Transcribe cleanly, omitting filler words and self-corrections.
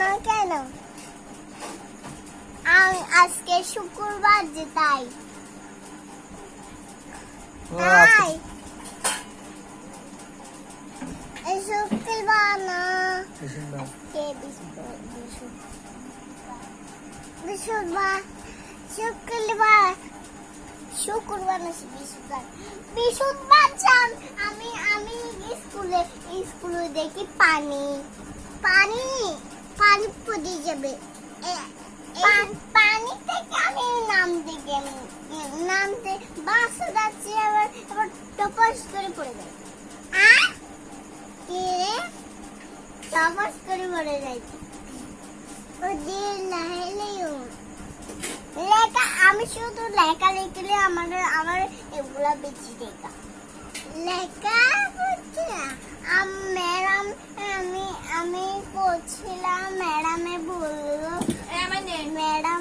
না কেন? আজকে শুক্রবার যে তাই। তাই শুক্রবার না, বৃহস্পতিবার, শুক্রবার, শুক্রবার না বৃহস্পতিবার, বৃহস্পতিবার চান। আমি স্কুলে দেখি পানি পানি পানি পড়ে যাবে। পানি থেকে আমি নামতে বাসে যাচ্ছি, আবার টপাস করে পড়ে যাই। কি রে, টপাস করে পড়ে যাই। লেখা আমি শুধু লেখা লিখলে আমার এগুলা বেশি লেখা হচ্ছে না। ম্যাডাম আমি পড়ছিলাম, ম্যাডামে বললো, ম্যাডাম